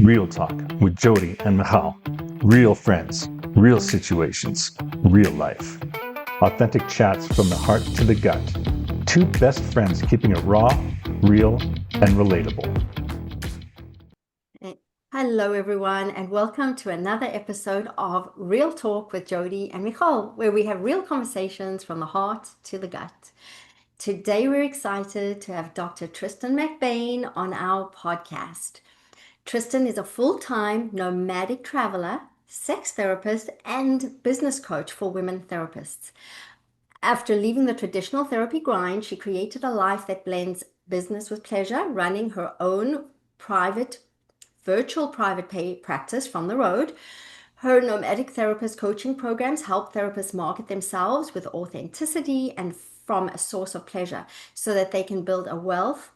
Real Talk with Jodi and Michal. Real friends, real situations, real life. Authentic chats from the heart to the gut. Two best friends keeping it raw, real, and relatable. Hello, everyone, and welcome to another episode of Real Talk with Jodi and Michal, where we have real conversations from the heart to the gut. Today, we're excited to have Dr. Tristan McBain on our podcast. Tristan is a full-time nomadic traveler, sex therapist, and business coach for women therapists. After leaving the traditional therapy grind, she created a life that blends business with pleasure, running her own virtual private pay practice from the road. Her nomadic therapist coaching programs help therapists market themselves with authenticity and from a source of pleasure so that they can build wealth,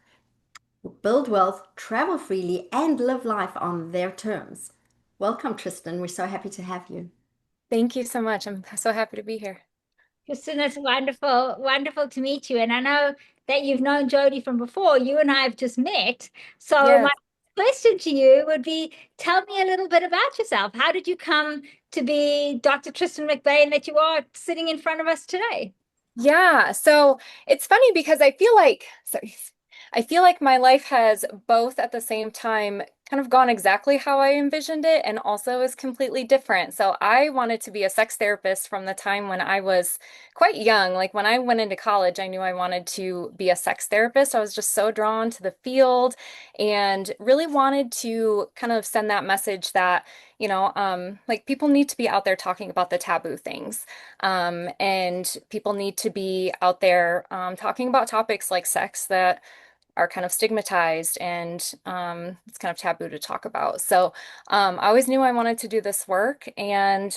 travel freely, and live life on their terms. Welcome, Tristan. We're so happy to have you. Thank you so much. I'm so happy to be here. Kristen, it's wonderful, wonderful to meet you. And I know that you've known Jodi from before. You and I have just met. So Yes. my question to you would be, tell me a little bit about yourself. How did you come to be Dr. Tristan McBain that you are sitting in front of us today? Yeah, so it's funny because I feel like my life has both at the same time kind of gone exactly how I envisioned it and also is completely different. So I wanted to be a sex therapist from the time when I was quite young. Like when I went into college, I knew I wanted to be a sex therapist. I was just so drawn to the field and really wanted to kind of send that message that, like people need to be out there talking about the taboo things. And people need to be out there talking about topics like sex that are kind of stigmatized and it's kind of taboo to talk about. So I always knew I wanted to do this work, and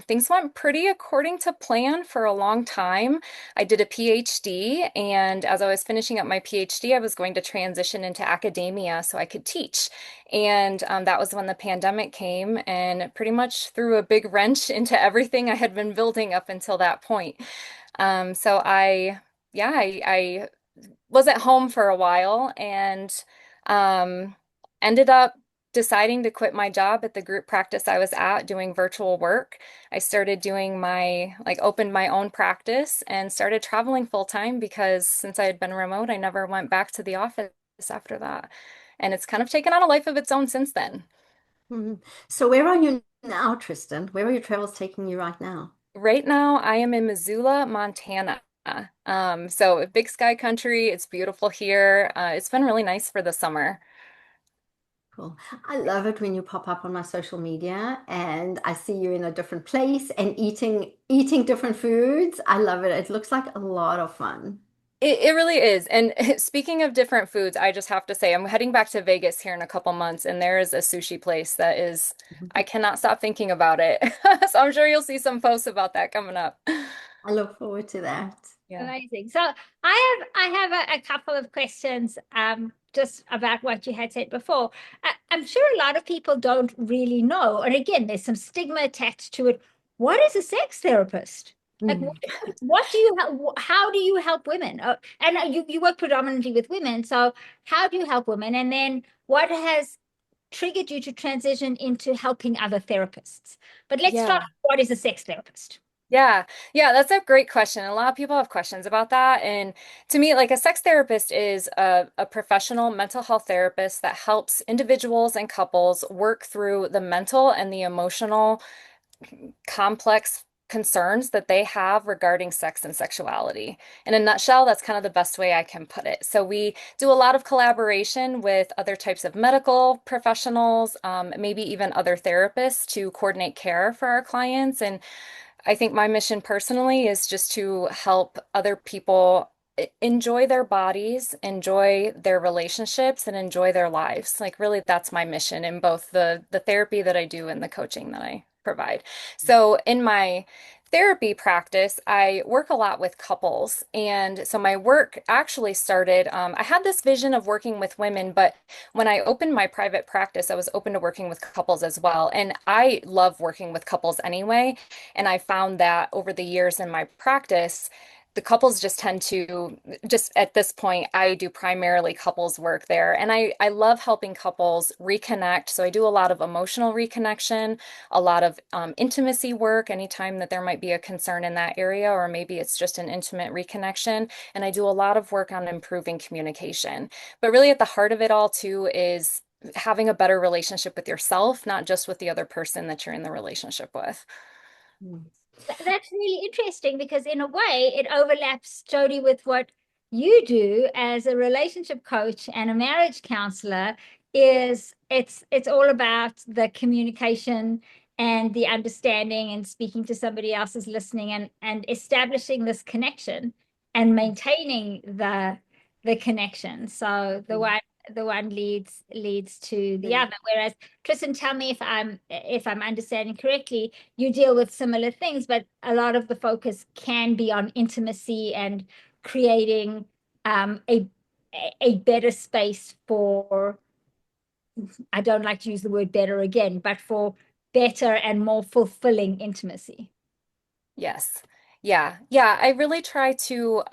things went pretty according to plan for a long time. I did a PhD, and as I was finishing up my PhD, I was going to transition into academia so I could teach. And that was when the pandemic came and pretty much threw a big wrench into everything I had been building up until that point. So I was at home for a while and um, ended up deciding to quit my job at the group practice I was at doing virtual work. I started doing opened my own practice and started traveling full time because since I had been remote, I never went back to the office after that. And it's kind of taken on a life of its own since then. Mhm. So, where are you now, Tristan? Where are your travels taking you right now? Right now, I am in Missoula, Montana. So big sky country. It's beautiful here. It's been really nice for the summer. Cool. I love it when you pop up on my social media and I see you in a different place and eating different foods. I love it. It looks like a lot of fun. It really is. And speaking of different foods, I just have to say I'm heading back to Vegas here in a couple months, and there is a sushi place that is, I cannot stop thinking about it. So I'm sure you'll see some posts about that coming up. I look forward to that. Yeah. Amazing. So I have a couple of questions just about what you had said before. I'm sure a lot of people don't really know. And again, there's some stigma attached to it. What is a sex therapist? Like, Mm. what do you help? How do you help women? And you work predominantly with women. So how do you help women? And then what has triggered you to transition into helping other therapists? But let's start Yeah. with what is a sex therapist? Yeah, yeah, that's a great question. A lot of people have questions about that. And to me, like a sex therapist is a professional mental health therapist that helps individuals and couples work through the mental and the emotional complex concerns that they have regarding sex and sexuality. In a nutshell, that's kind of the best way I can put it. So we do a lot of collaboration with other types of medical professionals, maybe even other therapists to coordinate care for our clients. And I think my mission personally is just to help other people enjoy their bodies, enjoy their relationships, and enjoy their lives. Like really, that's my mission in both the therapy that I do and the coaching that I provide. So in my therapy practice, I work a lot with couples. And so my work actually started, I had this vision of working with women, but when I opened my private practice, I was open to working with couples as well. And I love working with couples anyway. And I found that over the years in my practice, the couples just tend to just at this point, I do primarily couples work there. And I love helping couples reconnect. So I do a lot of emotional reconnection, a lot of intimacy work, anytime that there might be a concern in that area, or maybe it's just an intimate reconnection. And I do a lot of work on improving communication. But really at the heart of it all too is having a better relationship with yourself, not just with the other person that you're in the relationship with. Mm. That's really interesting because in a way it overlaps, Jodi, with what you do as a relationship coach and a marriage counselor. Is it's all about the communication and the understanding and speaking to somebody else is listening and establishing this connection and maintaining the connection. So the one leads to the other. Whereas, Tristan, tell me if I'm understanding correctly, you deal with similar things, but a lot of the focus can be on intimacy and creating a better space for, I don't like to use the word better again, but for better and more fulfilling intimacy. Yes. Yeah. Yeah. I really try to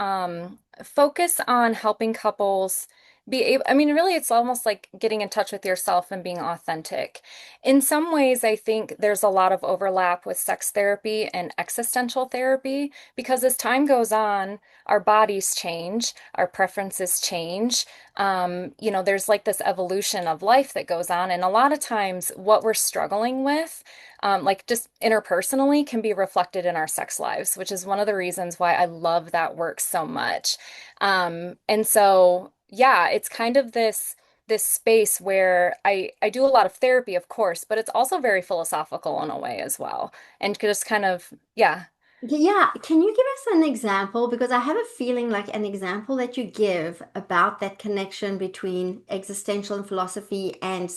focus on helping couples be able, I mean, really, it's almost like getting in touch with yourself and being authentic. In some ways, I think there's a lot of overlap with sex therapy and existential therapy because as time goes on, our bodies change, our preferences change. There's like this evolution of life that goes on. And a lot of times, what we're struggling with like just interpersonally can be reflected in our sex lives, which is one of the reasons why I love that work so much. And so, yeah, it's kind of this space where I do a lot of therapy, of course, but it's also very philosophical in a way as well. And just kind of, yeah. Yeah, can you give us an example? Because I have a feeling like an example that you give about that connection between existential and philosophy and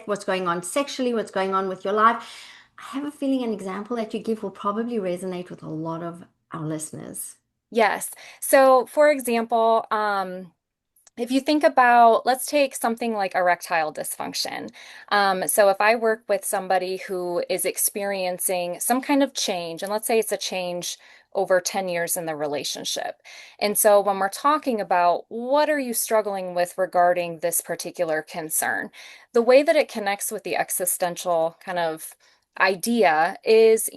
what's going on sexually, what's going on with your life. I have a feeling an example that you give will probably resonate with a lot of our listeners. Yes. So, for example, if you think about, let's take something like erectile dysfunction. So if I work with somebody who is experiencing some kind of change, and let's say it's a change over 10 years in the relationship. And so when we're talking about what are you struggling with regarding this particular concern, the way that it connects with the existential kind of idea is,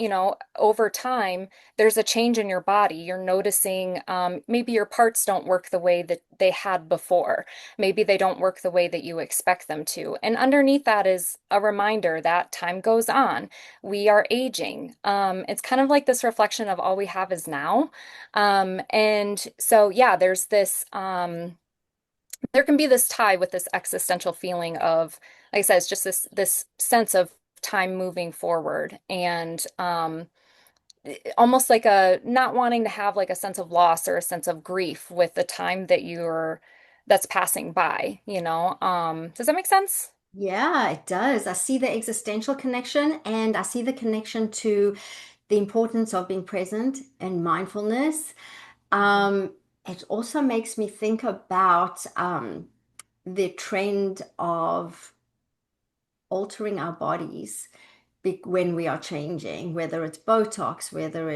over time, there's a change in your body. You're noticing maybe your parts don't work the way that they had before. Maybe they don't work the way that you expect them to. And underneath that is a reminder that time goes on. We are aging. It's kind of like this reflection of all we have is now. And so, yeah, there's this. There can be this tie with this existential feeling of, like I said, it's just this sense of time moving forward and almost like a not wanting to have like a sense of loss or a sense of grief with the time that's passing by. Does that make sense? Yeah, it does. I see the existential connection and I see the connection to the importance of being present and mindfulness. Um, it also makes me think about the trend of altering our bodies when we are changing, whether it's Botox, whether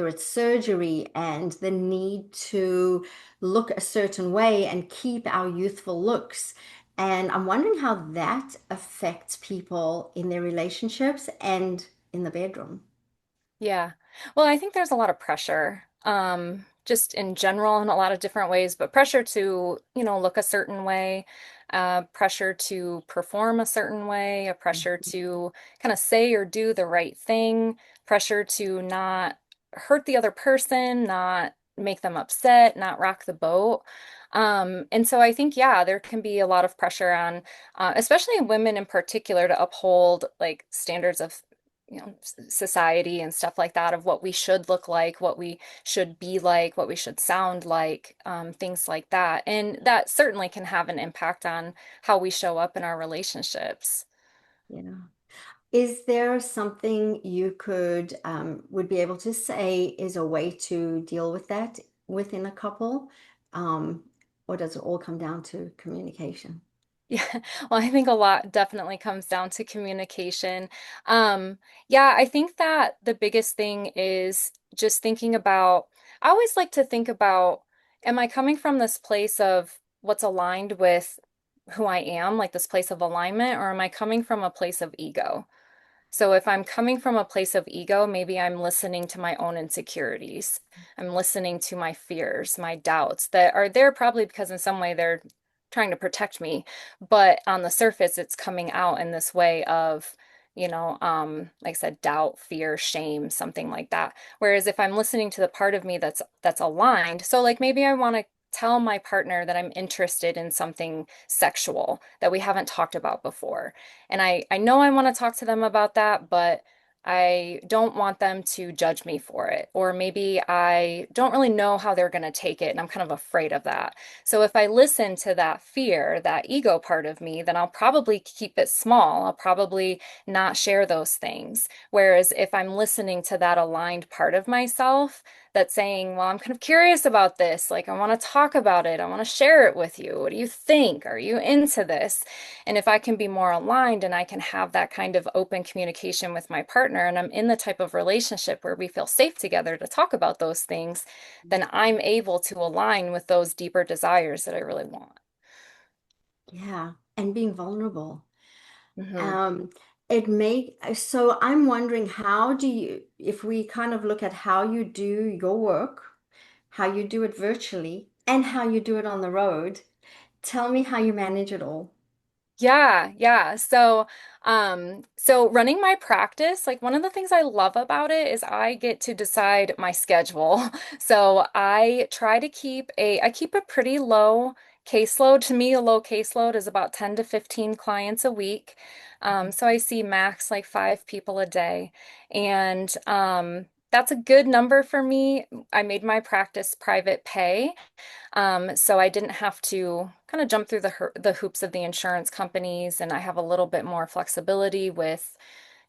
it's surgery, and the need to look a certain way and keep our youthful looks. And I'm wondering how that affects people in their relationships and in the bedroom. Yeah. Well, I think there's a lot of pressure, just in general in a lot of different ways, but pressure to, look a certain way, pressure to perform a certain way, a pressure to kind of say or do the right thing, pressure to not hurt the other person, not make them upset, not rock the boat. And so I think, yeah, there can be a lot of pressure on, especially women in particular, to uphold like standards of society and stuff like that of what we should look like, what we should be like, what we should sound like, things like that. And that certainly can have an impact on how we show up in our relationships. Yeah. Is there something you would be able to say is a way to deal with that within a couple? Um, or does it all come down to communication? Yeah, well, I think a lot definitely comes down to communication. Yeah, I think that the biggest thing is just thinking about, I always like to think about, am I coming from this place of what's aligned with who I am, like this place of alignment, or am I coming from a place of ego? So if I'm coming from a place of ego, maybe I'm listening to my own insecurities. I'm listening to my fears, my doubts that are there probably because in some way they're trying to protect me. But on the surface, it's coming out in this way of, like I said, doubt, fear, shame, something like that. Whereas if I'm listening to the part of me that's aligned, so like maybe I want to tell my partner that I'm interested in something sexual that we haven't talked about before. And I know I want to talk to them about that, but I don't want them to judge me for it. Or maybe I don't really know how they're going to take it, and I'm kind of afraid of that. So if I listen to that fear, that ego part of me, then I'll probably keep it small. I'll probably not share those things. Whereas if I'm listening to that aligned part of myself that's saying, well, I'm kind of curious about this, like I want to talk about it, I want to share it with you. What do you think? Are you into this? And if I can be more aligned and I can have that kind of open communication with my partner, and I'm in the type of relationship where we feel safe together to talk about those things, then I'm able to align with those deeper desires that I really want. Yeah, and being vulnerable. Hmm. Um, it may, so I'm wondering, how do you, if we kind of look at how you do your work, how you do it virtually, and how you do it on the road, tell me how you manage it all. Yeah, yeah. So running my practice, like one of the things I love about it is I get to decide my schedule. So I keep a pretty low caseload. To me, a low caseload is about 10 to 15 clients a week. So I see max like 5 people a day. And that's a good number for me. I made my practice private pay. So I didn't have to kind of jump through the hoops of the insurance companies, and I have a little bit more flexibility with,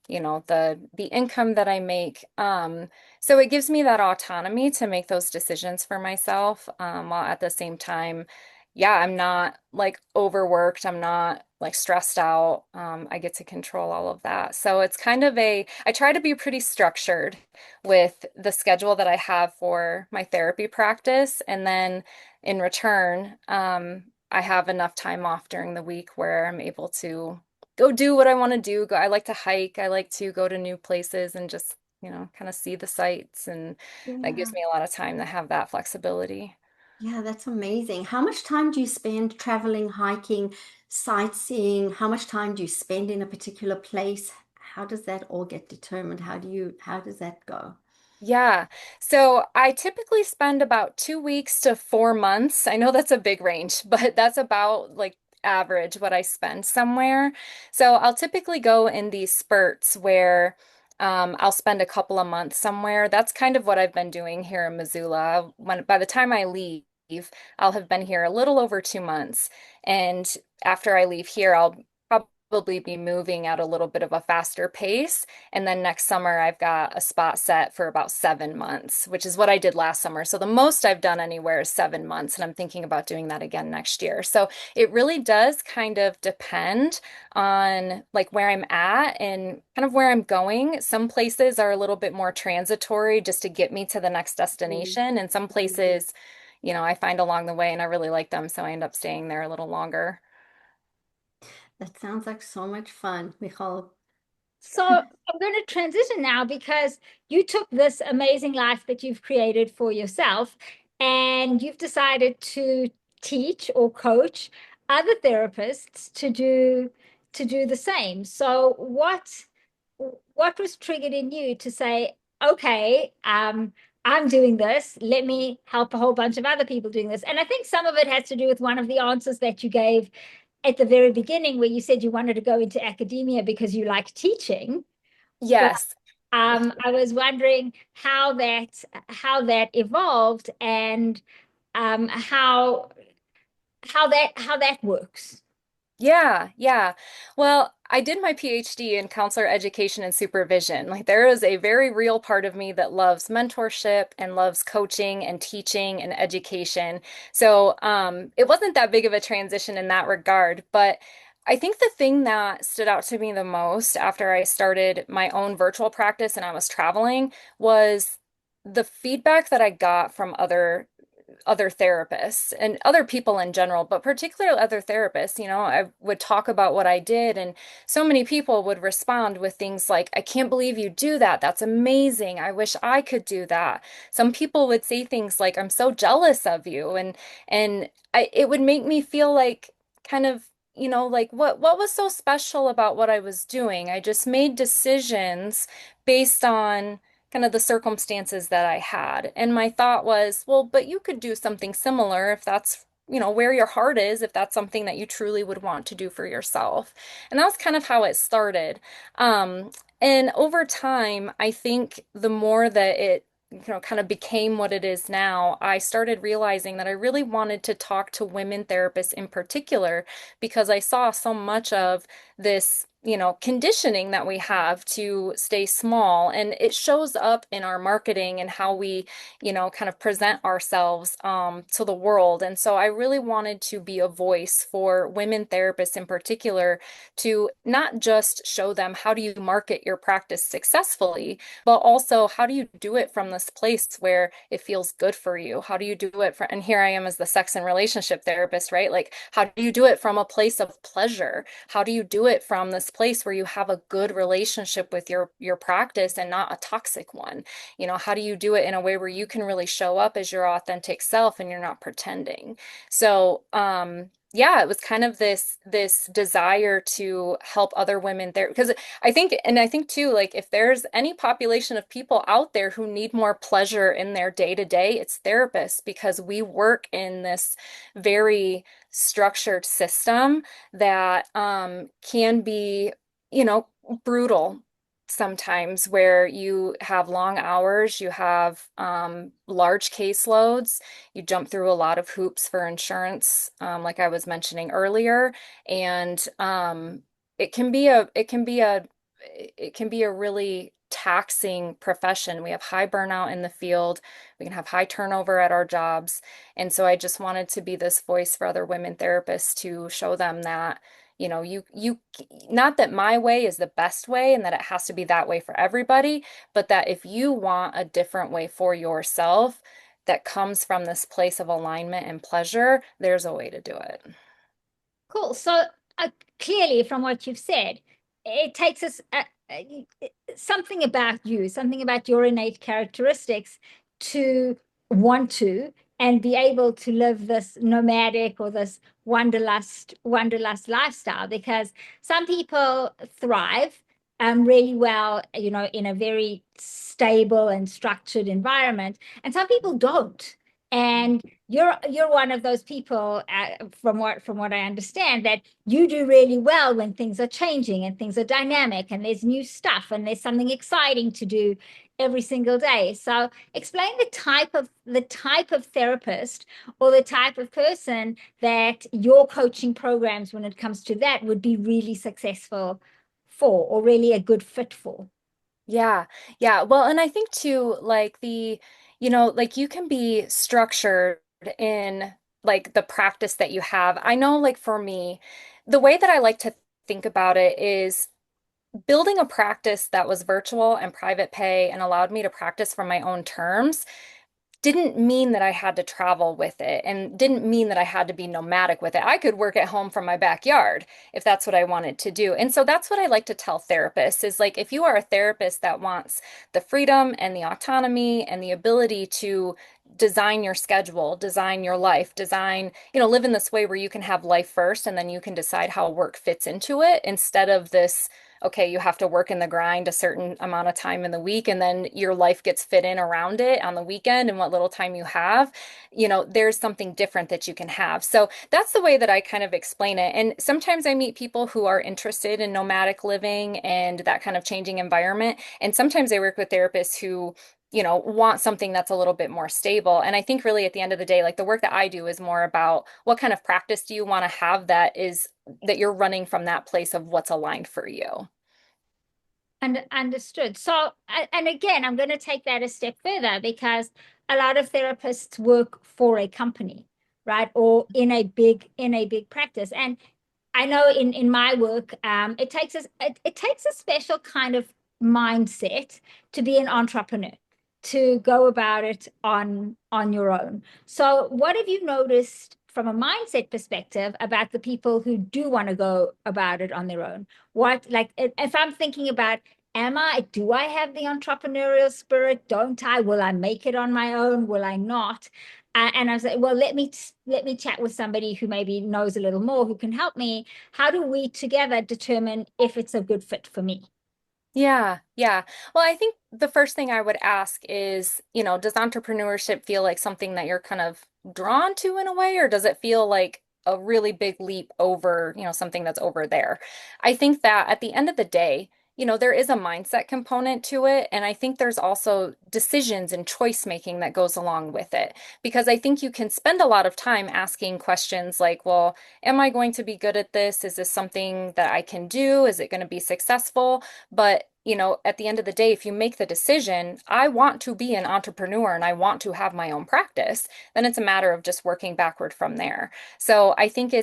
the income that I make. So it gives me that autonomy to make those decisions for myself, while at the same time, yeah, I'm not like overworked. I'm not like stressed out. I get to control all of that. So it's kind of I try to be pretty structured with the schedule that I have for my therapy practice. And then in return, I have enough time off during the week where I'm able to go do what I want to do. I like to hike. I like to go to new places and just, kind of see the sights. And that gives Yeah. me a lot of time to have that flexibility. Yeah, that's amazing. How much time do you spend traveling, hiking, sightseeing? How much time do you spend in a particular place? How does that all get determined? How does that go? Yeah. So I typically spend about 2 weeks to 4 months. I know that's a big range, but that's about like average what I spend somewhere. So I'll typically go in these spurts where I'll spend a couple of months somewhere. That's kind of what I've been doing here in Missoula. By the time I leave, I'll have been here a little over 2 months. And after I leave here, I'll probably be moving at a little bit of a faster pace. And then next summer, I've got a spot set for about 7 months, which is what I did last summer. So the most I've done anywhere is 7 months, and I'm thinking about doing that again next year. So it really does kind of depend on like where I'm at and kind of where I'm going. Some places are a little bit more transitory just to get me to the next Mm, destination. And some mm. places, I find along the way and I really like them. So I end up staying there a little longer. That sounds like so much fun, Michal. So I'm going to transition now because you took this amazing life that you've created for yourself and you've decided to teach or coach other therapists to do the same. So what was triggered in you to say, okay, I'm doing this. Let me help a whole bunch of other people doing this. And I think some of it has to do with one of the answers that you gave at the very beginning, where you said you wanted to go into academia because you like teaching. But Yes. I was wondering how that evolved and how that works. Yeah, yeah. Well, I did my PhD in counselor education and supervision. Like there is a very real part of me that loves mentorship and loves coaching and teaching and education. So it wasn't that big of a transition in that regard, but I think the thing that stood out to me the most after I started my own virtual practice and I was traveling was the feedback that I got from other therapists and other people in general, but particularly other therapists. I would talk about what I did, and so many people would respond with things like, I can't believe you do that. That's amazing. I wish I could do that. Some people would say things like, I'm so jealous of you. It would make me feel like kind of, like what was so special about what I was doing? I just made decisions based on kind of the circumstances that I had. And my thought was, well, but you could do something similar if that's, where your heart is, if that's something that you truly would want to do for yourself. And that was kind of how it started. Um, and over time, I think the more that it kind of became what it is now, I started realizing that I really wanted to talk to women therapists in particular because I saw so much of this, conditioning that we have to stay small. And it shows up in our marketing and how we, kind of present ourselves to the world. And so I really wanted to be a voice for women therapists in particular to not just show them how do you market your practice successfully, but also how do you do it from this place where it feels good for you? How do you do it from, and here I am as the sex and relationship therapist, right? Like, how do you do it from a place of pleasure? How do you do it from this place where you have a good relationship with your practice and not a toxic one? How do you do it in a way where you can really show up as your authentic self and you're not pretending? So, yeah, it was kind of this desire to help other women there because I think too, like if there's any population of people out there who need more pleasure in their day to day, it's therapists because we work in this very structured system that can be, brutal sometimes where you have long hours, you have large caseloads, you jump through a lot of hoops for insurance, like I was mentioning earlier, and it can be a it can be a it can be a really taxing profession. We have high burnout in the field. We can have high turnover at our jobs. And so I just wanted to be this voice for other women therapists to show them that, you not that my way is the best way and that it has to be that way for everybody, but that if you want a different way for yourself that comes from this place of alignment and pleasure, there's a way to do it. Cool. So clearly, from what you've said, it takes us something about you, something about your innate characteristics to want to and be able to live this nomadic or this wanderlust lifestyle. Because some people thrive really well, in a very stable and structured environment, and some people don't. And you're one of those people, from what I understand, that you do really well when things are changing and things are dynamic and there's new stuff and there's something exciting to do every single day. So explain the type of therapist or the type of person that your coaching programs, when it comes to that, would be really successful for or really a good fit for. Yeah. Yeah. Well, and I think too, like like you can be structured in like the practice that you have. I know, like for me, the way that I like to think about it is building a practice that was virtual and private pay and allowed me to practice from my own terms didn't mean that I had to travel with it and didn't mean that I had to be nomadic with it. I could work at home from my backyard if that's what I wanted to do. And so that's what I like to tell therapists is like, if you are a therapist that wants the freedom and the autonomy and the ability to design your schedule, design your life, live in this way where you can have life first and then you can decide how work fits into it instead of this, okay, you have to work in the grind a certain amount of time in the week and then your life gets fit in around it on the weekend and what little time you have, there's something different that you can have. So that's the way that I kind of explain it. And sometimes I meet people who are interested in nomadic living and that kind of changing environment. And sometimes I work with therapists who want something that's a little bit more stable. And I think really at the end of the day, like the work that I do is more about what kind of practice do you want to have that you're running from that place of what's aligned for you. And understood. So, and again, I'm going to take that a step further because a lot of therapists work for a company, right? Or in a big practice. And I know in my work, it takes a special kind of mindset to be an entrepreneur, to go about it on your own. So what have you noticed from a mindset perspective about the people who do want to go about it on their own? What, like, if I'm thinking about, do I have the entrepreneurial spirit? Don't I? Will I make it on my own? Will I not? And I was like, well, let me chat with somebody who maybe knows a little more, who can help me. How do we together determine if it's a good fit for me? Yeah, yeah. Well, I think the first thing I would ask is, does entrepreneurship feel like something that you're kind of drawn to in a way, or does it feel like a really big leap over, something that's over there? I think that at the end of the day, there is a mindset component to it, and I think there's also decisions and choice making that goes along with it. Because I think you can spend a lot of time asking questions like, well, am I going to be good at this? Is this something that I can do? Is it going to be successful? But, at the end of the day, if you make the decision, I want to be an entrepreneur and I want to have my own practice, then it's a matter of just working backward from there. So I think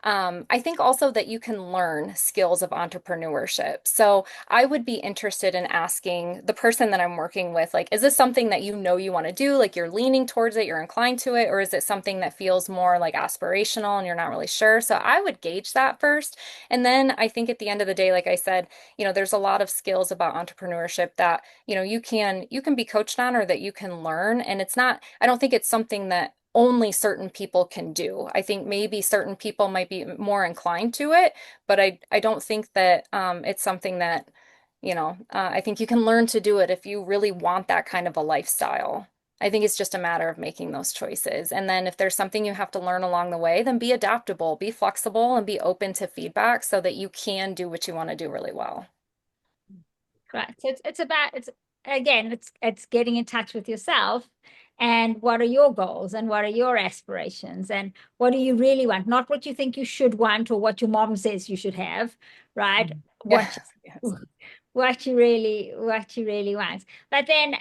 I think also that you can learn skills of entrepreneurship. So I would be interested in asking the person that I'm working with, like, is this something that you want to do? Like you're leaning towards it, you're inclined to it, or is it something that feels more like aspirational and you're not really sure? So I would gauge that first. And then I think at the end of the day, like I said, there's a lot of skills about entrepreneurship that, you can be coached on or that you can learn. And I don't think it's something that only certain people can do. I think maybe certain people might be more inclined to it, but I don't think that it's something that, I think you can learn to do it if you really want that kind of a lifestyle. I think it's just a matter of making those choices. And then if there's something you have to learn along the way, then be adaptable, be flexible, and be open to feedback so that you can do what you want to do really well. Right. So it's again, it's getting in touch with yourself and what are your goals and what are your aspirations and what do you really want? Not what you think you should want or what your mom says you should have, right? Yes, yes. What you really want. But then,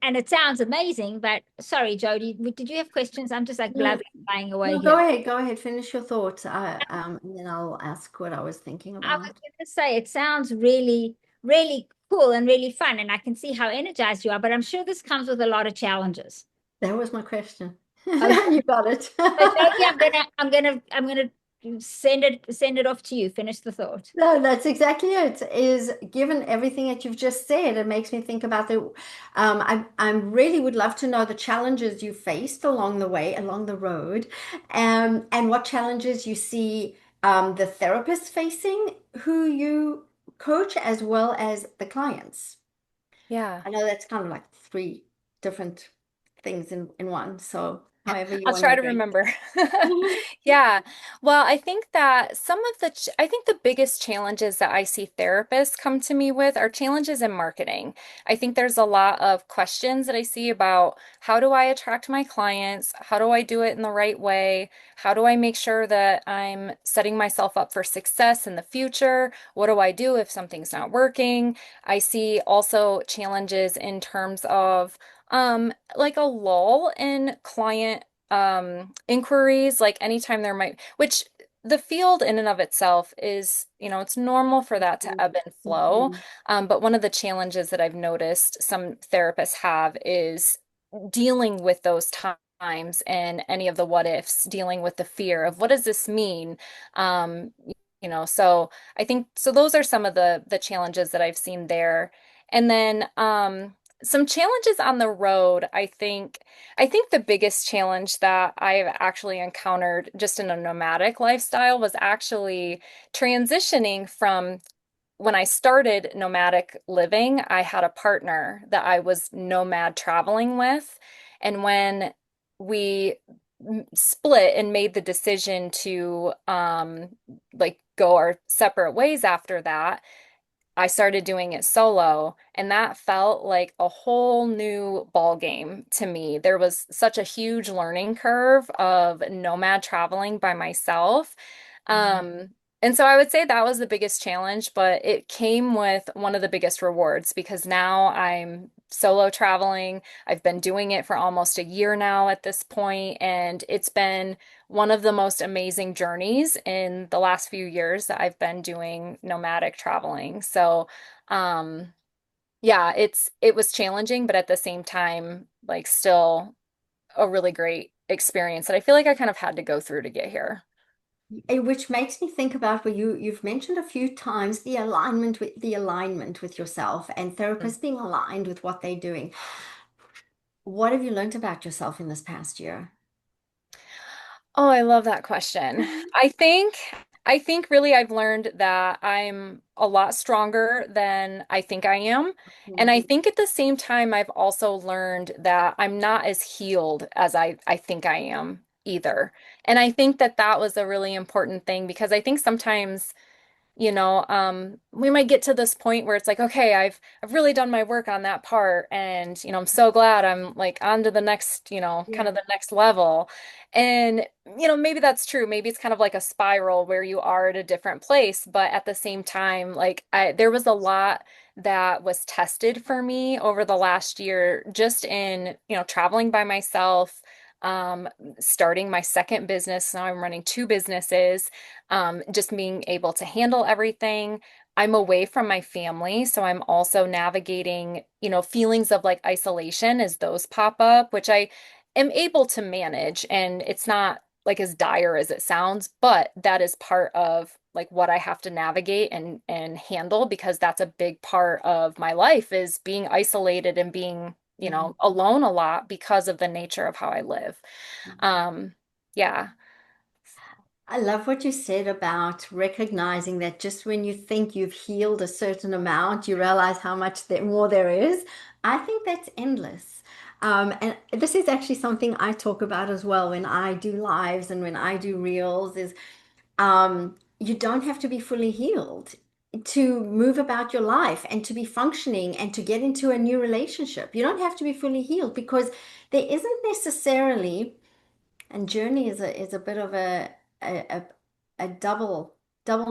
and it sounds amazing, but sorry, Jodi, did you have questions? I'm just like No, blabbing flying away no, here. go ahead, finish your thought. And then I'll ask what I was thinking I was about. going to say it sounds really, really cool and really fun, and I can see how energized you are. But I'm sure this comes with a lot of challenges. That was my question. Okay, You got it. so Jody, I'm gonna send it off to you. Finish the thought. No, that's exactly it. Is given everything that you've just said, it makes me think about I really would love to know the challenges you faced along the way, along the road, and what challenges you see the therapist facing, who you coach, as well as the clients. Yeah. I know that's kind of like three different things in one. So however you I'll want to try to address remember. it. Yeah. Well, I think that I think the biggest challenges that I see therapists come to me with are challenges in marketing. I think there's a lot of questions that I see about how do I attract my clients? How do I do it in the right way? How do I make sure that I'm setting myself up for success in the future? What do I do if something's not working? I see also challenges in terms of like a lull in client inquiries, like anytime there might, which the field in and of itself is, it's normal for that to ebb and flow. Mhm. But one of the challenges that I've noticed some therapists have is dealing with those times and any of the what ifs, dealing with the fear of what does this mean? Um, so I think so those are some of the challenges that I've seen there. And then some challenges on the road, I think the biggest challenge that I've actually encountered just in a nomadic lifestyle was actually transitioning from when I started nomadic living, I had a partner that I was nomad traveling with. And when we split and made the decision to like go our separate ways after that, I started doing it solo, and that felt like a whole new ball game to me. There was such a huge learning curve of nomad traveling by myself. Um, and so I would say that was the biggest challenge, but it came with one of the biggest rewards because now I'm solo traveling. I've been doing it for almost a year now at this point, and it's been one of the most amazing journeys in the last few years that I've been doing nomadic traveling. So, um, yeah, it was challenging, but at the same time, like still a really great experience that I feel like I kind of had to go through to get here. Which makes me think about what you've mentioned a few times, the alignment with yourself and therapists being aligned with what they're doing. What have you learned about yourself in this past year? Oh, I love that question. I think I think really I've learned that I'm a lot stronger than I think I am. And I Mhm. think at the same time I've also learned that I'm not as healed as I think I am either. And I think that that was a really important thing because I think sometimes we might get to this point where it's like, okay, I've really done my work on that part, and I'm so glad I'm like on to the next, kind of Yeah. the next level. And maybe that's true. Maybe it's kind of like a spiral where you are at a different place, but at the same time, like there was a lot that was tested for me over the last year, just in, traveling by myself, um, starting my second business. Now I'm running two businesses, just being able to handle everything. I'm away from my family, so I'm also navigating, feelings of like isolation as those pop up, which I am able to manage. And it's not like as dire as it sounds, but that is part of like what I have to navigate and handle because that's a big part of my life is being isolated and being, Mhm. alone a lot because of the nature of how I live. Um, yeah. I love what you said about recognizing that just when you think you've healed a certain amount, you realize how much more there is. I think that's endless. And this is actually something I talk about as well when I do lives and when I do reels is you don't have to be fully healed to move about your life and to be functioning and to get into a new relationship. You don't have to be fully healed because there isn't necessarily, and journey is a bit of a, a double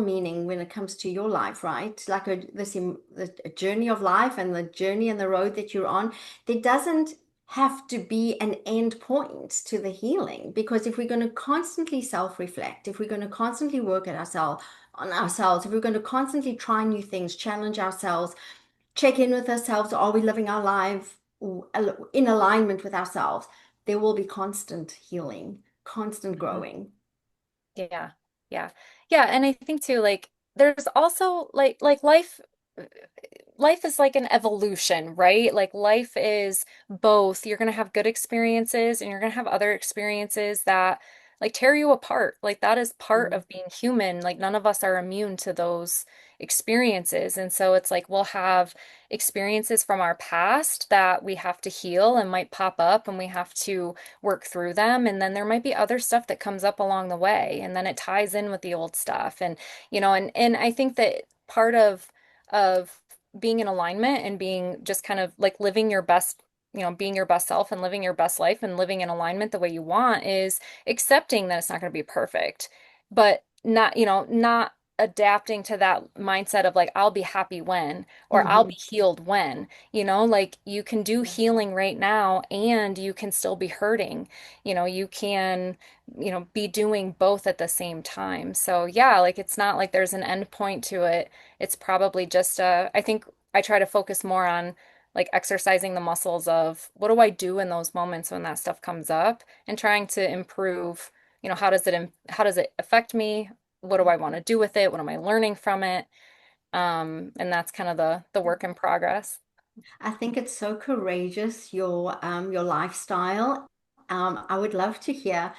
meaning when it comes to your life, right? Like a journey of life and the journey and the road that you're on. There doesn't have to be an end point to the healing because if we're going to constantly self-reflect, if we're going to constantly work at ourselves on ourselves, if we're going to constantly try new things, challenge ourselves, check in with ourselves, are we living our life in alignment with ourselves? There will be constant healing, constant growing. Yeah. Yeah. Yeah. And I think too, like there's also like life is like an evolution, right? Like life is both. You're going to have good experiences and you're going to have other experiences that like tear you apart. Like that is part Mm. of being human. Like none of us are immune to those experiences. And so it's like we'll have experiences from our past that we have to heal and might pop up and we have to work through them. And then there might be other stuff that comes up along the way. And then it ties in with the old stuff. And I think that part of being in alignment and being just kind of like living your best, being your best self and living your best life and living in alignment the way you want is accepting that it's not going to be perfect, but not adapting to that mindset of like, I'll be happy when, or I'll be Mhm. healed when, like you can do healing right now and you can still be hurting. You can, be doing both at the same time. So yeah, like it's not like there's an end point to it. It's probably just I think I try to focus more on like exercising the muscles of what do I do in those moments when that stuff comes up and trying to improve, how does it affect me? What do I want to do with it? What am I learning from it? And that's kind of the work in progress. I think it's so courageous, your lifestyle. I would love to hear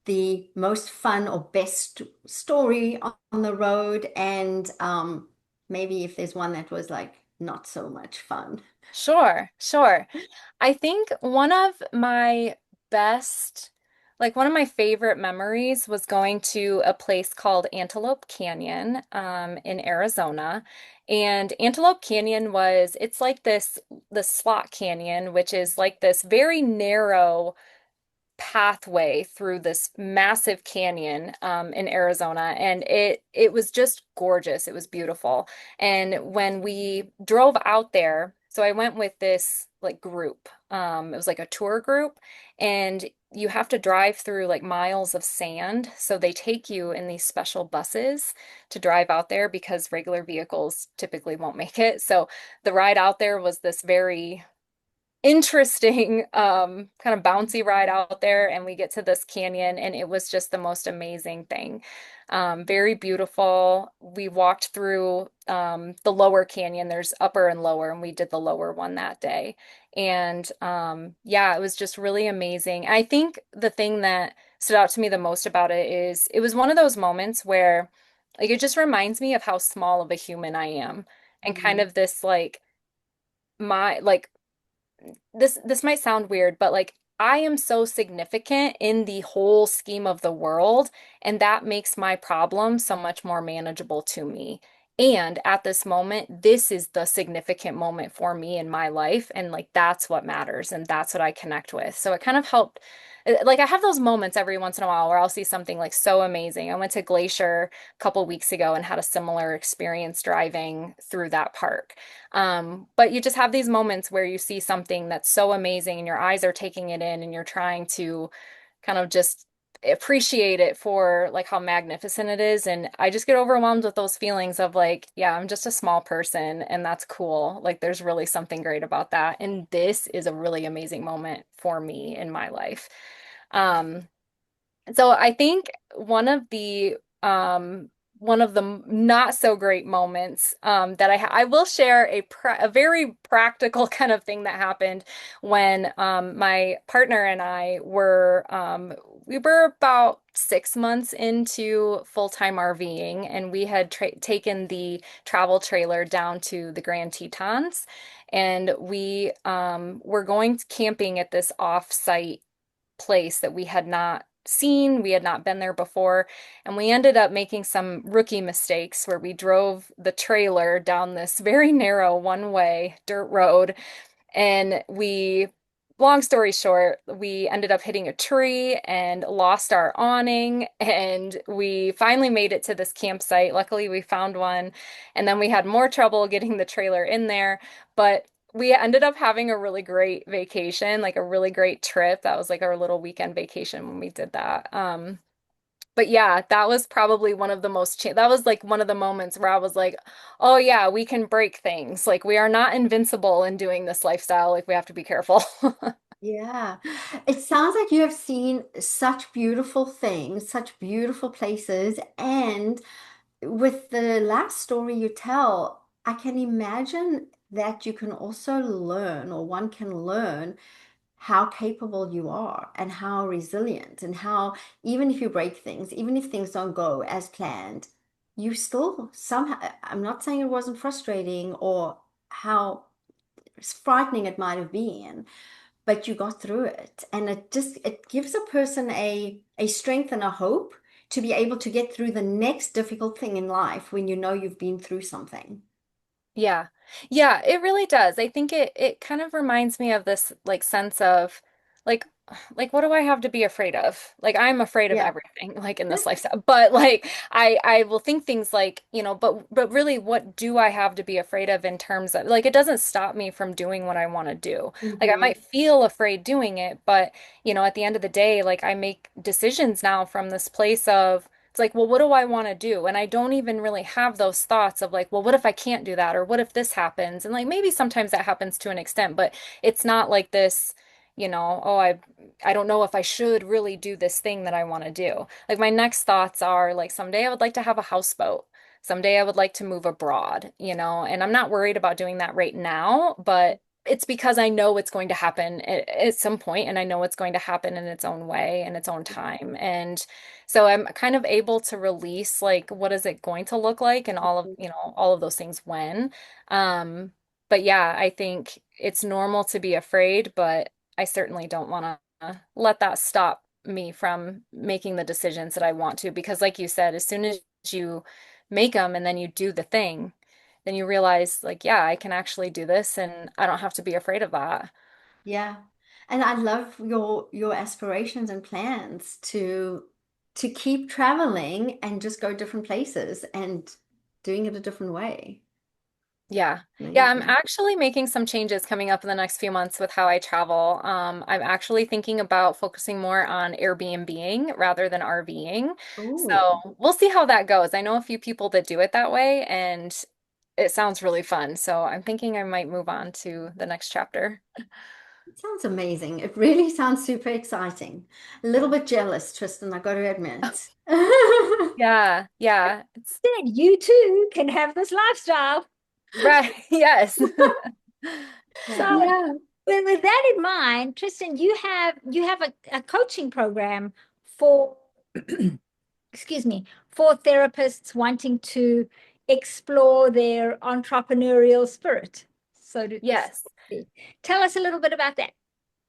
the most fun or best story on the road, and maybe if there's one that was like not so much fun. Sure, sure. I think one of my best Like one of my favorite memories was going to a place called Antelope Canyon in Arizona. And Antelope Canyon it's like this slot canyon, which is like this very narrow pathway through this massive canyon in Arizona, and it was just gorgeous. It was beautiful. And when we drove out there, so I went with this like group. It was like a tour group, and you have to drive through like miles of sand. So they take you in these special buses to drive out there because regular vehicles typically won't make it. So the ride out there was this very interesting kind of bouncy ride out there, and we get to this canyon and it was just the most amazing thing. Very beautiful. We walked through the lower canyon. There's upper and lower, and we did the lower one that day. And yeah, it was just really amazing. I think the thing that stood out to me the most about it is it was one of those moments where like it just reminds me of how small of a human I am, and kind Mhm. of this like my like this might sound weird, but like I am so significant in the whole scheme of the world, and that makes my problem so much more manageable to me. And at this moment, this is the significant moment for me in my life, and like that's what matters, and that's what I connect with. So it kind of helped. Like I have those moments every once in a while where I'll see something like so amazing. I went to Glacier a couple weeks ago and had a similar experience driving through that park. But you just have these moments where you see something that's so amazing and your eyes are taking it in and you're trying to kind of just appreciate it for like how magnificent it is. And I just get overwhelmed with those feelings of like, yeah, I'm just a small person and that's cool. Like there's really something great about that. And this is a really amazing moment for me in my life. Um, so I think one of the not so great moments that I will share a very practical kind of thing that happened when my partner and I we were about 6 months into full-time RVing, and we had taken the travel trailer down to the Grand Tetons, and we were going camping at this off-site place that we had not seen. We had not been there before. And we ended up making some rookie mistakes where we drove the trailer down this very narrow one-way dirt road. And long story short, we ended up hitting a tree and lost our awning. And we finally made it to this campsite. Luckily, we found one. And then we had more trouble getting the trailer in there. But we ended up having a really great vacation, like a really great trip. That was like our little weekend vacation when we did that. But yeah, that was probably one of the that was like one of the moments where I was like, oh yeah, we can break things. Like we are not invincible in doing this lifestyle. Like we have to be careful. Yeah. It sounds like you have seen such beautiful things, such beautiful places. And with the last story you tell, I can imagine that you can also learn, or one can learn how capable you are and how resilient, and how even if you break things, even if things don't go as planned, you still somehow, I'm not saying it wasn't frustrating or how frightening it might have been, but you got through it. And it gives a person a strength and a hope to be able to get through the next difficult thing in life when you know you've been through something. Yeah. Yeah, it really does. I think it kind of reminds me of this like sense of like like what do I have to be afraid of? Like I'm afraid of Yeah. everything like in this lifestyle. But like I will think things like, but really what do I have to be afraid of in terms of like it doesn't stop me from doing what I want to do. Like I Hmm. might feel afraid doing it, but at the end of the day, like I make decisions now from this place of it's like, well, what do I want to do? And I don't even really have those thoughts of like, well, what if I can't do that? Or what if this happens? And like maybe sometimes that happens to an extent, but it's not like this, oh, I don't know if I should really do this thing that I want to do. Like my next thoughts are like someday I would like to have a houseboat. Someday I would like to move abroad, and I'm not worried about doing that right now, but it's because I know it's going to happen at some point, and I know it's going to happen in its own way and its own time. And so I'm kind of able to release like what is it going to look like and all of those things when. Um, but yeah, I think it's normal to be afraid, but I certainly don't want to let that stop me from making the decisions that I want to. Because like you said, as soon as you make them and then you do the thing, then you realize like, yeah, I can actually do this and I don't have to be afraid of that. Yeah. And I love your aspirations and plans to keep traveling and just go different places and doing it a different way. Yeah. Yeah, I'm Amazing. actually making some changes coming up in the next few months with how I travel. I'm actually thinking about focusing more on Airbnb-ing rather than RVing. Oh, So we'll see how that goes. I know a few people that do it that way, and it sounds really fun. So I'm thinking I might move on to the next chapter. it sounds amazing. It really sounds super exciting. A little bit jealous, Tristan, I got to admit. Yeah, yeah. It's Then you too can have this lifestyle. right. Yes. Yeah. So Yeah. with that in mind, Tristan, you have a coaching program for excuse me, for therapists wanting to explore their entrepreneurial spirit. So to Yes. speak. Tell us a little bit about that.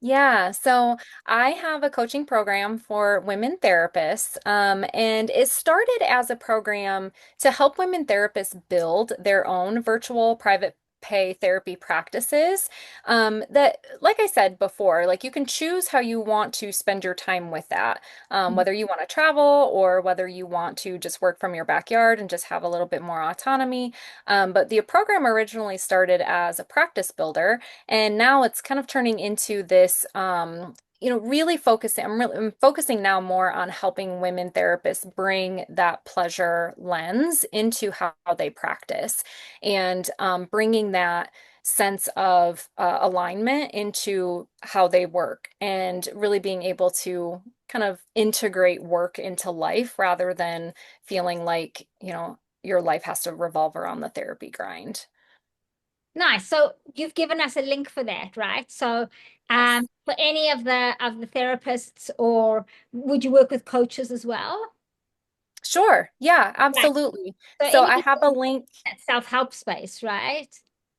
Yeah, so I have a coaching program for women therapists, and it started as a program to help women therapists build their own virtual private pay therapy practices. That, like I said before, like you can choose how you want to spend your time with that, whether you want to travel or whether you want to just work from your backyard and just have a little bit more autonomy. But the program originally started as a practice builder. And now it's kind of turning into this, really focusing. I'm focusing now more on helping women therapists bring that pleasure lens into how they practice and bringing that sense of alignment into how they work and really being able to kind of integrate work into life rather than feeling like, your life has to revolve around the therapy grind. Nice. So you've given us a link for that, right? So Yes. for any of the therapists, or would you work with coaches as well? Sure. Yeah, Right. absolutely. So So I anybody have a link. in that self-help space, right?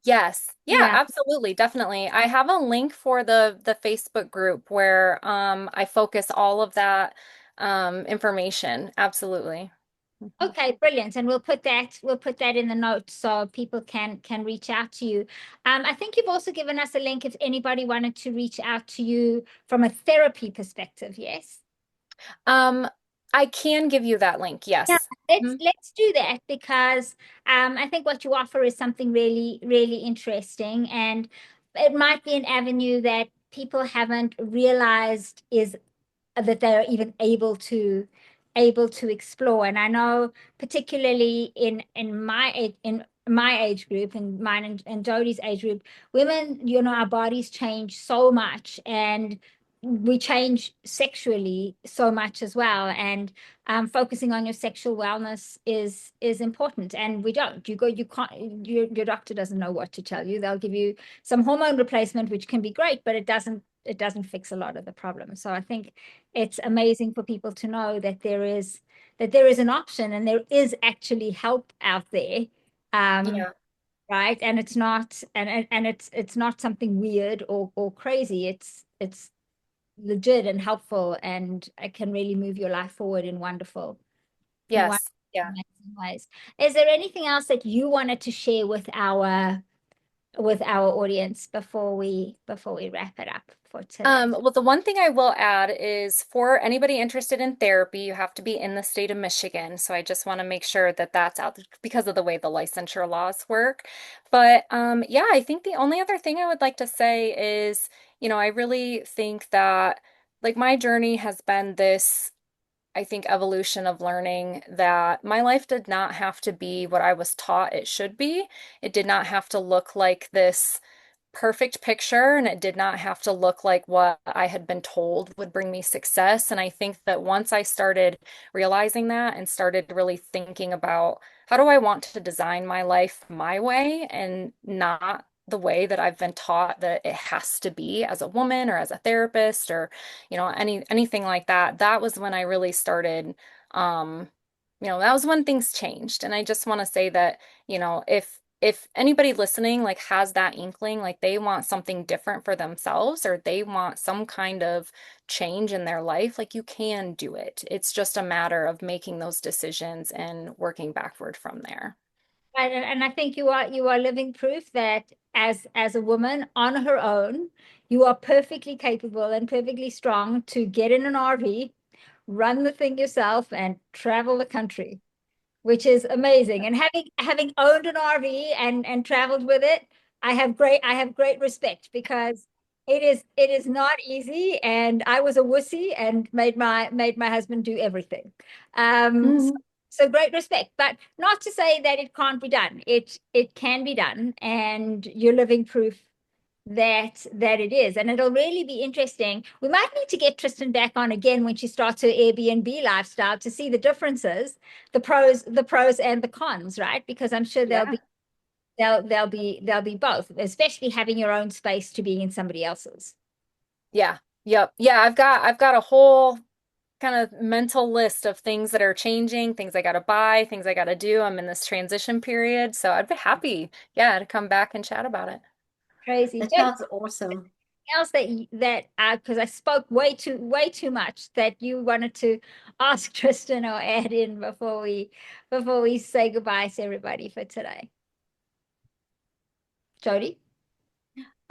Yes. Yeah, Yeah. absolutely. Definitely. I have a link for the Facebook group where I focus all of that information. Absolutely. Mhm. Okay, brilliant. And we'll put that in the notes so people can reach out to you. I think you've also given us a link if anybody wanted to reach out to you from a therapy perspective, yes? Um, I can give you that link. Yeah, Yes. let's Mhm. let's do that because I think what you offer is something really, really interesting, and it might be an avenue that people haven't realized is that they're even able to explore. And I know particularly in my age group and mine and Jodi's age group, women, our bodies change so much and we change sexually so much as well. And focusing on your sexual wellness is important. And we don't. You can't. Your doctor doesn't know what to tell you. They'll give you some hormone replacement, which can be great, but it doesn't fix a lot of the problems. So I think it's amazing for people to know that there is an option and there is actually help out there. Um, Yeah. right. And it's not something weird or crazy. It's legit and helpful, and it can really move your life forward in wonderful, Yes. Yeah. amazing ways. Is there anything else that you wanted to share with our audience before we wrap it up for today? Well, the one thing I will add is for anybody interested in therapy, you have to be in the state of Michigan. So I just want to make sure that that's out because of the way the licensure laws work. But yeah, I think the only other thing I would like to say is, I really think that like my journey has been this, I think, evolution of learning that my life did not have to be what I was taught it should be. It did not have to look like this perfect picture, and it did not have to look like what I had been told would bring me success. And I think that once I started realizing that and started really thinking about how do I want to design my life my way and not the way that I've been taught that it has to be as a woman or as a therapist or anything like that, that was when I really started that was when things changed. And I just want to say that if if anybody listening like has that inkling, like they want something different for themselves or they want some kind of change in their life, like you can do it. It's just a matter of making those decisions and working backward from there. And I think you are living proof that as a woman on her own, you are perfectly capable and perfectly strong to get in an RV, run the thing yourself, and travel the country, which is amazing. And having owned an RV and traveled with it, I have great respect because it is not easy. And I was a wussy and made my husband do everything. So, Mhm. so great respect, but not to say that it can't be done. It can be done, and you're living proof that it is. And it'll really be interesting. We might need to get Tristan back on again when she starts her Airbnb lifestyle to see the differences, the pros and the cons, right? Because I'm sure Yeah. there'll be both, especially having your own space to being in somebody else's. Yeah. Yep. Yeah, I've got a whole kind of mental list of things that are changing, things I got to buy, things I got to do. I'm in this transition period, so I'd be happy, yeah, to come back and chat about it. Crazy. That Just sounds awesome. else that because I spoke way too much that you wanted to ask Tristan or add in before we say goodbye to everybody for today. Jodi?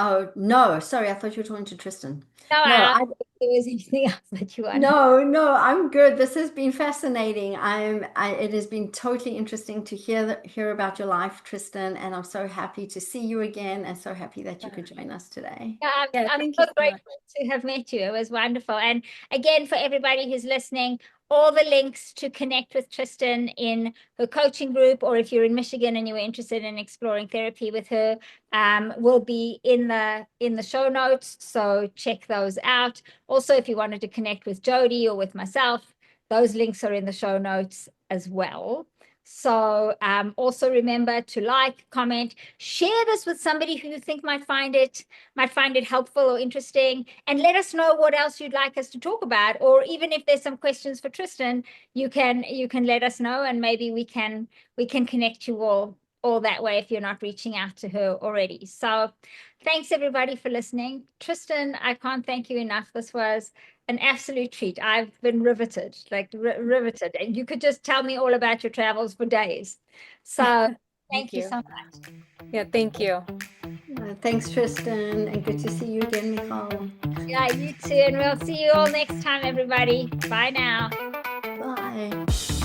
Oh, no, sorry, I thought you were talking to Tristan. No, No, I I don't think there was anything else that you wanted. No, I'm good. This has been fascinating. It has been totally interesting to hear about your life, Tristan, and I'm so happy to see you again and so happy that you could join us today. Yeah, Yeah, I'm thank you so so much. grateful to have met you. It was wonderful. And again, for everybody who's listening, all the links to connect with Tristan in her coaching group, or if you're in Michigan and you were interested in exploring therapy with her, will be in the show notes. So check those out. Also, if you wanted to connect with Jodi or with myself, those links are in the show notes as well. So also remember to like, comment, share this with somebody who you think might find it helpful or interesting, and let us know what else you'd like us to talk about. Or even if there's some questions for Tristan, you can let us know, and maybe we can connect you all that way if you're not reaching out to her already. So thanks everybody for listening. Tristan, I can't thank you enough. This was an absolute treat. I've been riveted, like riveted, and you could just tell me all about your travels for days. So Thank thank you you. so much. Yeah, thank you. Thanks, Tristan, and good to see you again, Michal. Yeah, you too. And we'll see you all next time, everybody. Bye now. Bye.